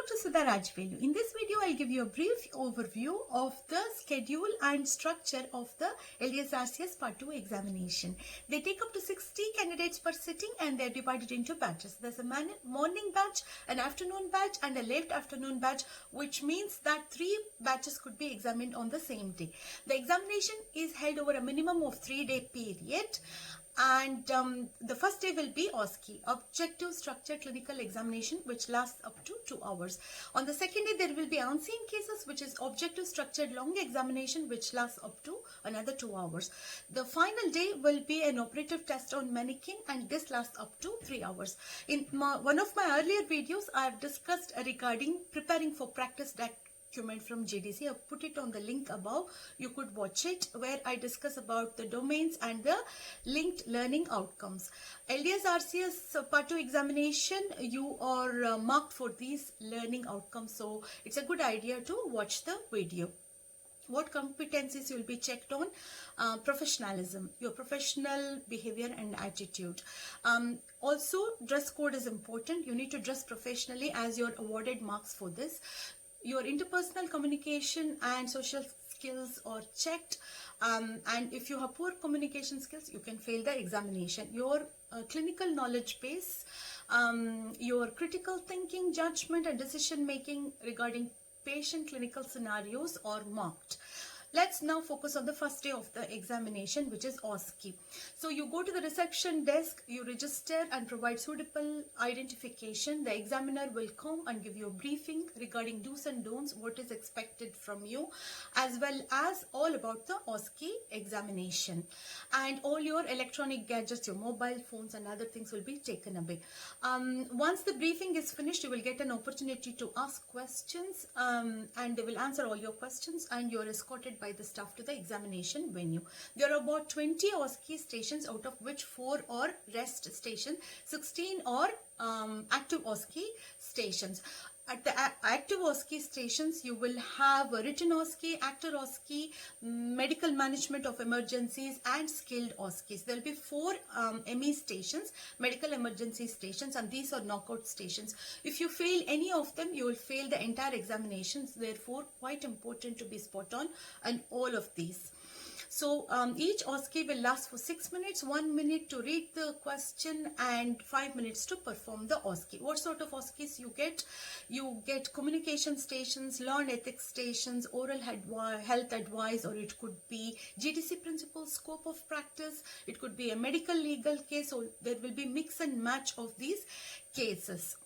Dr. Sudharkmurthy. In this video, I'll give you a brief overview of the schedule and structure of the LDS RCS Part 2 examination. They take up to 60 candidates per sitting and they're divided into batches. There's a morning batch, an afternoon batch and a late afternoon batch, which means that 3 batches could be examined on the same day. The examination is held over a minimum of 3-day period. And the first day will be OSCI, Objective Structured Clinical Examination, which lasts up to 2 hours. On the second day, there will be unseen cases, which is Objective Structured Long Examination, which lasts up to another 2 hours. The final day will be an operative test on Manikin, and this lasts up to 3 hours. In one of my earlier videos, I have discussed regarding preparing for practice from GDC. I've put it on the link above. You could watch it, where I discuss about the domains and the linked learning outcomes. LDS RCS Part 2 examination, you are marked for these learning outcomes, so it's a good idea to watch the video. What competencies will be checked on? Professionalism, your professional behavior and attitude. Also, dress code is important. You need to dress professionally as you're awarded marks for this. Your interpersonal communication and social skills are checked, and if you have poor communication skills, you can fail the examination. Your clinical knowledge base, your critical thinking, judgment and decision making regarding patient clinical scenarios are marked. Let's now focus on the first day of the examination, which is OSCI. So you go to the reception desk, you register and provide suitable identification. The examiner will come and give you a briefing regarding do's and don'ts, what is expected from you, as well as all about the OSCI examination. And all your electronic gadgets, your mobile phones and other things will be taken away. Once the briefing is finished, you will get an opportunity to ask questions, and they will answer all your questions, and you are escorted by the staff to the examination venue. There are about 20 OSCI stations, out of which 4 are rest stations, 16 are active OSCI stations. At the active OSCI stations, you will have a written OSCI, actor OSCI, medical management of emergencies and skilled OSCIs. There will be 4 ME stations, medical emergency stations, and these are knockout stations. If you fail any of them, you will fail the entire examinations. Therefore, quite important to be spot on on all of these. So each OSCI will last for 6 minutes, 1 minute to read the question and 5 minutes to perform the OSCI. What sort of OSCIs you get? You get communication stations, law and ethics stations, oral health advice, or it could be GDC principles, scope of practice, it could be a medical legal case, so there will be mix and match of these cases.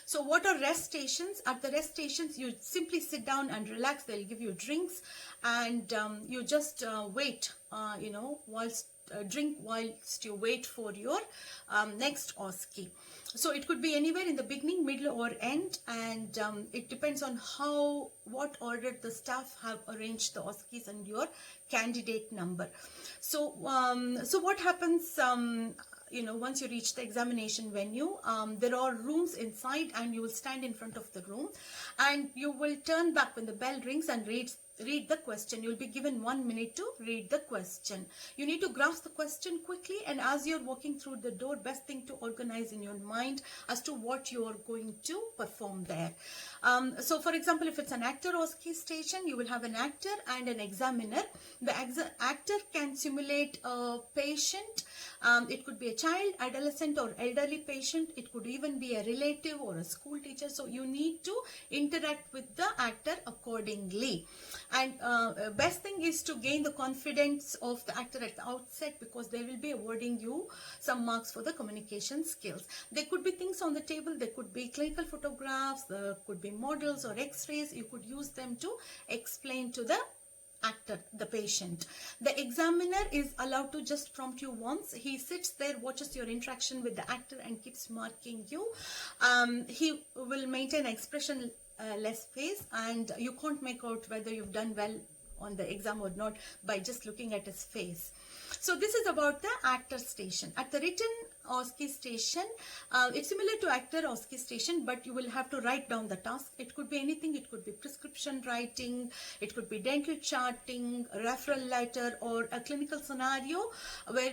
So what are rest stations? At the rest stations, you simply sit down and relax. They'll give you drinks, and you just wait, whilst drink whilst you wait for your next OSCI. So it could be anywhere in the beginning, middle or end, and it depends on what order the staff have arranged the OSCIs and your candidate number. So what happens once you reach the examination venue, there are rooms inside, and you will stand in front of the room, and you will turn back when the bell rings and read the question. You'll be given 1 minute to read the question. You need to grasp the question quickly, and as you're walking through the door, best thing to organize in your mind as to what you are going to perform there. So for example, if it's an actor OSCI station, you will have an actor and an examiner. The actor can simulate a patient. It could be a child, adolescent or elderly patient. It could even be a relative or a school teacher. So you need to interact with the actor accordingly. And best thing is to gain the confidence of the actor at the outset, because they will be awarding you some marks for the communication skills. There could be things on the table. There could be clinical photographs, there could be models or x-rays. You could use them to explain to the actor, the patient. The examiner is allowed to just prompt you once. He sits there, watches your interaction with the actor and keeps marking you. He will maintain expressionless face, and you can't make out whether you've done well on the exam or not by just looking at his face. So this is about the actor station. At the written OSCI station. It's similar to actor OSCI station, but you will have to write down the task. It could be anything. It could be prescription writing, it could be dental charting, a referral letter, or a clinical scenario where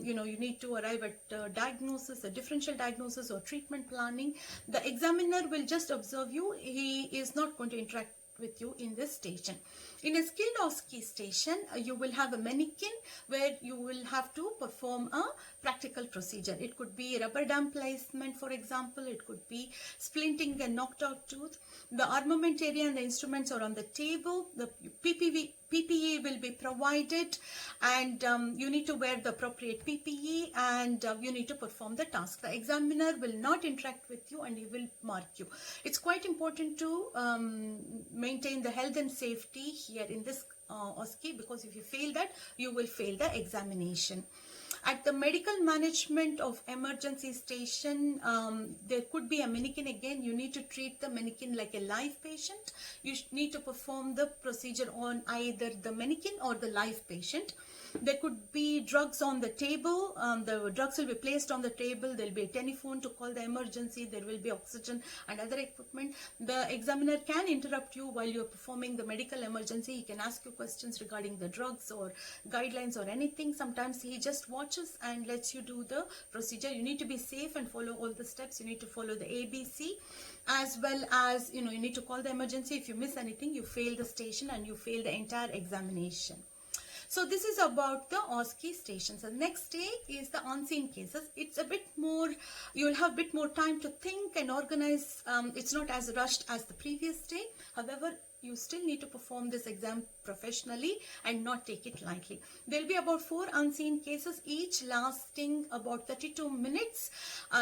you need to arrive at diagnosis, a differential diagnosis or treatment planning. The examiner will just observe you. He is not going to interact with you in this station. In a skilled OSCI station, you will have a Manikin where you will have to perform a practical procedure. It could be rubber dam placement, for example. It could be splinting a knocked out tooth. The armament area and the instruments are on the table. The PPE will be provided, and you need to wear the appropriate PPE, and you need to perform the task. The examiner will not interact with you and he will mark you. It's quite important to maintain the health and safety here in this OSCI, because if you fail that, you will fail the examination. At the medical management of emergency station, there could be a Manikin again. You need to treat the Manikin like a live patient. You need to perform the procedure on either the Manikin or the live patient. There could be drugs on the table. The drugs will be placed on the table. There will be a telephone to call the emergency. There will be oxygen and other equipment. The examiner can interrupt you while you're performing the medical emergency. He can ask you questions regarding the drugs or guidelines or anything. Sometimes he just watches and lets you do the procedure. You need to be safe and follow all the steps. You need to follow the ABC, as well as you need to call the emergency. If you miss anything, you fail the station and you fail the entire examination. So this is about the OSCI stations. The next day is the unseen cases. It's a bit more, you'll have a bit more time to think and organize. It's not as rushed as the previous day. However, you still need to perform this exam professionally and not take it lightly. There'll be about 4 unseen cases, each lasting about 32 minutes.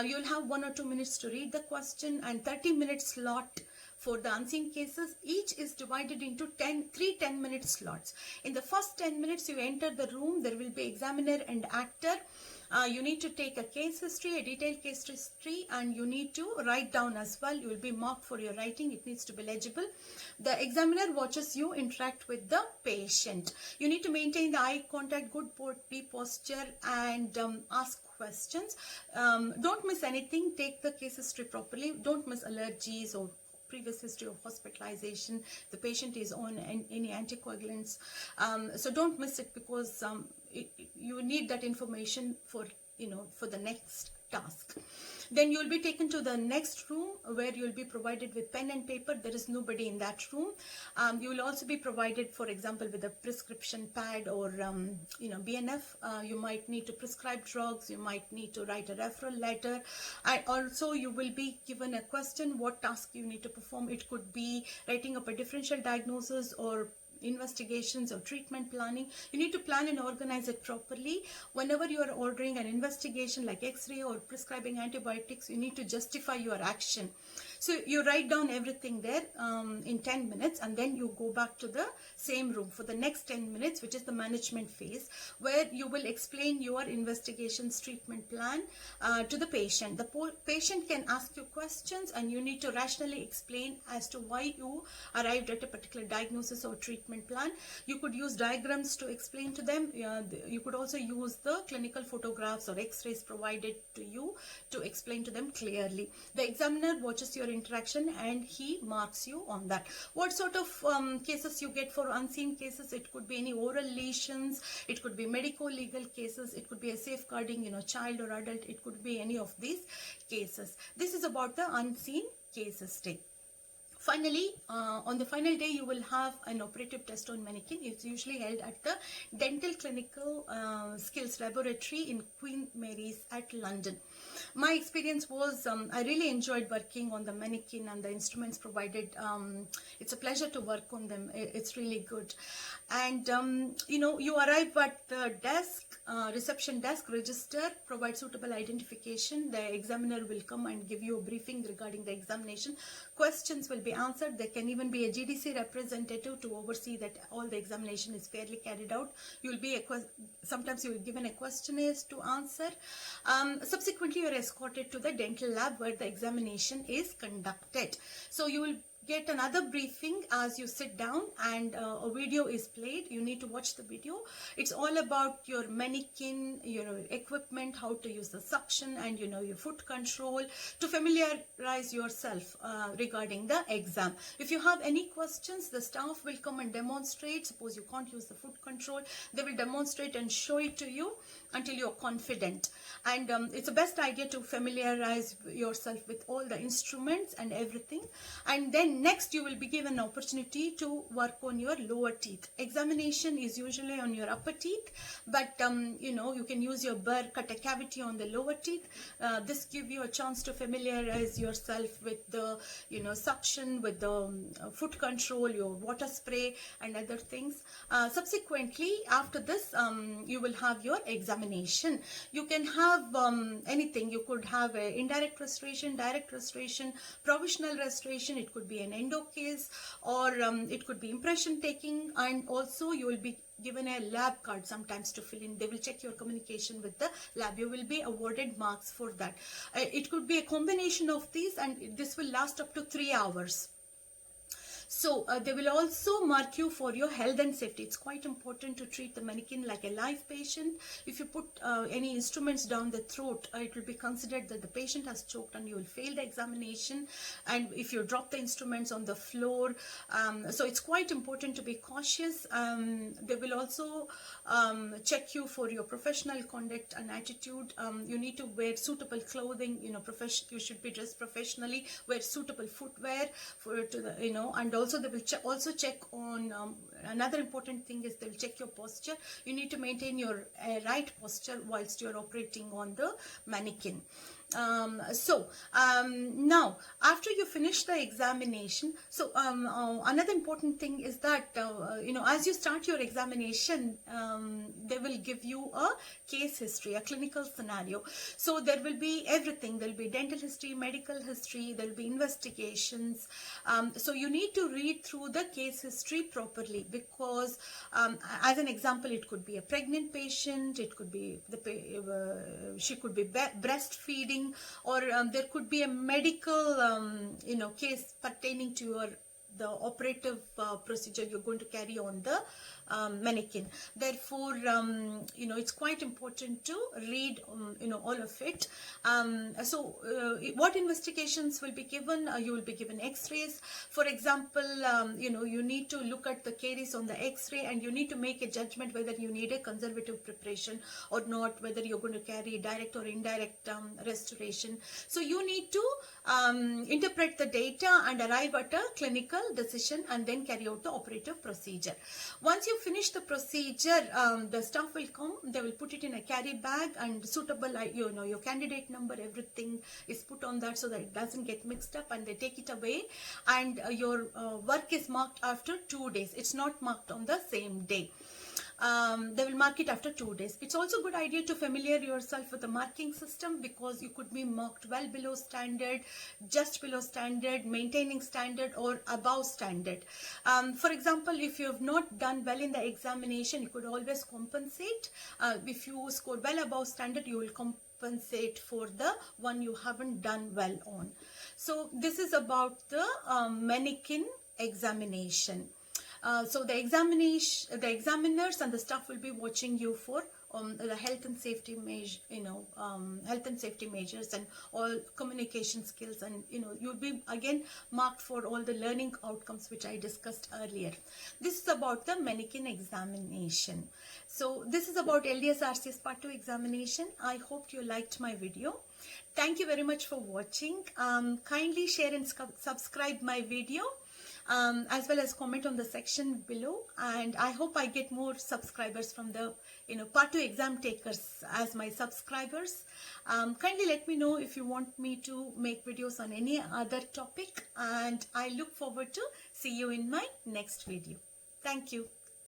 You'll have 1 or 2 minutes to read the question and 30 minutes slot for the unseen cases. Each is divided into 3 10-minute slots. In the first 10 minutes, you enter the room. There will be examiner and actor. You need to take a case history, a detailed case history, and you need to write down as well. You will be marked for your writing. It needs to be legible. The examiner watches you interact with the patient. You need to maintain the eye contact, good body posture, and ask questions. Don't miss anything. Take the case history properly. Don't miss allergies or previous history of hospitalization. The patient is on any anticoagulants. So don't miss it, because you need that information for the next task. Then you will be taken to the next room where you will be provided with pen and paper. There is nobody in that room. You will also be provided, for example, with a prescription pad or BNF. You might need to prescribe drugs. You might need to write a referral letter. And also you will be given a question, what task you need to perform. It could be writing up a differential diagnosis or investigations or treatment planning. You need to plan and organize it properly. Whenever you are ordering an investigation like X-ray or prescribing antibiotics, you need to justify your action. So you write down everything there in 10 minutes, and then you go back to the same room for the next 10 minutes, which is the management phase, where you will explain your investigations treatment plan to the patient. The patient can ask you questions, and you need to rationally explain as to why you arrived at a particular diagnosis or treatment plan. You could use diagrams to explain to them. You could also use the clinical photographs or X-rays provided to you to explain to them clearly. The examiner watches your interaction and he marks you on that. What sort of cases you get for unseen cases? It could be any oral lesions, it could be medico-legal cases, it could be a safeguarding, child or adult. It could be any of these cases. This is about the unseen cases day. Finally, on the final day, you will have an operative test on Manikin. It's usually held at the Dental Clinical Skills Laboratory in Queen Mary's at London. My experience was, I really enjoyed working on the Manikin and the instruments provided. It's a pleasure to work on them. It's really good. And, you arrive at the desk, reception desk, register, provide suitable identification. The examiner will come and give you a briefing regarding the examination. Questions will be answered. There can even be a GDC representative to oversee that all the examination is fairly carried out. You will be sometimes you will given a questionnaire to answer. Subsequently, you are escorted to the dental lab where the examination is conducted. So you will get another briefing as you sit down, and a video is played. You need to watch the video. It's all about your Manikin, your equipment, how to use the suction, and your foot control, to familiarize yourself regarding the exam. If you have any questions, the staff will come and demonstrate. Suppose you can't use the foot control, they will demonstrate and show it to you until you're confident. And it's the best idea to familiarize yourself with all the instruments and everything. And then next you will be given an opportunity to work on your lower teeth. Examination is usually on your upper teeth, but you can use your burr, cut a cavity on the lower teeth. This gives you a chance to familiarize yourself with the suction, with the foot control, your water spray and other things. Subsequently, after this, you will have your examination. You can have anything. You could have a indirect restoration, direct restoration, provisional restoration. It could be an endo case, or it could be impression taking, and also you will be given a lab card sometimes to fill in. They will check your communication with the lab. You will be awarded marks for that. It could be a combination of these, and this will last up to 3 hours. So they will also mark you for your health and safety. It's quite important to treat the Manikin like a live patient. If you put any instruments down the throat, it will be considered that the patient has choked and you will fail the examination. And if you drop the instruments on the floor, so it's quite important to be cautious. They will also check you for your professional conduct and attitude. You need to wear suitable clothing. You should be dressed professionally. Wear suitable footwear and also they will also check on another important thing is they'll check your posture. You need to maintain your right posture whilst you're operating on the Manikin. Now after you finish the examination, so another important thing is that as you start your examination, they will give you a case history, a clinical scenario. So there will be everything. There will be dental history, medical history, there will be investigations. So you need to read through the case history properly, because as an example, it could be a pregnant patient, it could be she could be breastfeeding, or there could be a medical case pertaining to the operative procedure you're going to carry on the Manikin. Therefore, it's quite important to read all of it. What investigations will be given? You will be given x-rays. For example, you need to look at the caries on the x-ray, and you need to make a judgment whether you need a conservative preparation or not, whether you're going to carry direct or indirect restoration. So you need to interpret the data and arrive at a clinical decision, and then carry out the operative procedure. Once you finish the procedure, the staff will come, they will put it in a carry bag, and suitable, your candidate number, everything is put on that so that it doesn't get mixed up, and they take it away, and your work is marked after 2 days. It's not marked on the same day. They will mark it after 2 days. It's also a good idea to familiarize yourself with the marking system, because you could be marked well below standard, just below standard, maintaining standard, or above standard. For example, if you have not done well in the examination, you could always compensate. If you score well above standard, you will compensate for the one you haven't done well on. So this is about the Manikin examination. So the examiners and the staff will be watching you for the health and safety measures and all communication skills, and you'll be again marked for all the learning outcomes which I discussed earlier. This is about the Manikin examination. So this is about LDS RCS Part 2 examination. I hope you liked my video. Thank you very much for watching. Kindly share and subscribe my video. As well as comment on the section below, and I hope I get more subscribers from the Part 2 exam takers as my subscribers. Kindly let me know if you want me to make videos on any other topic, and I look forward to see you in my next video. Thank you.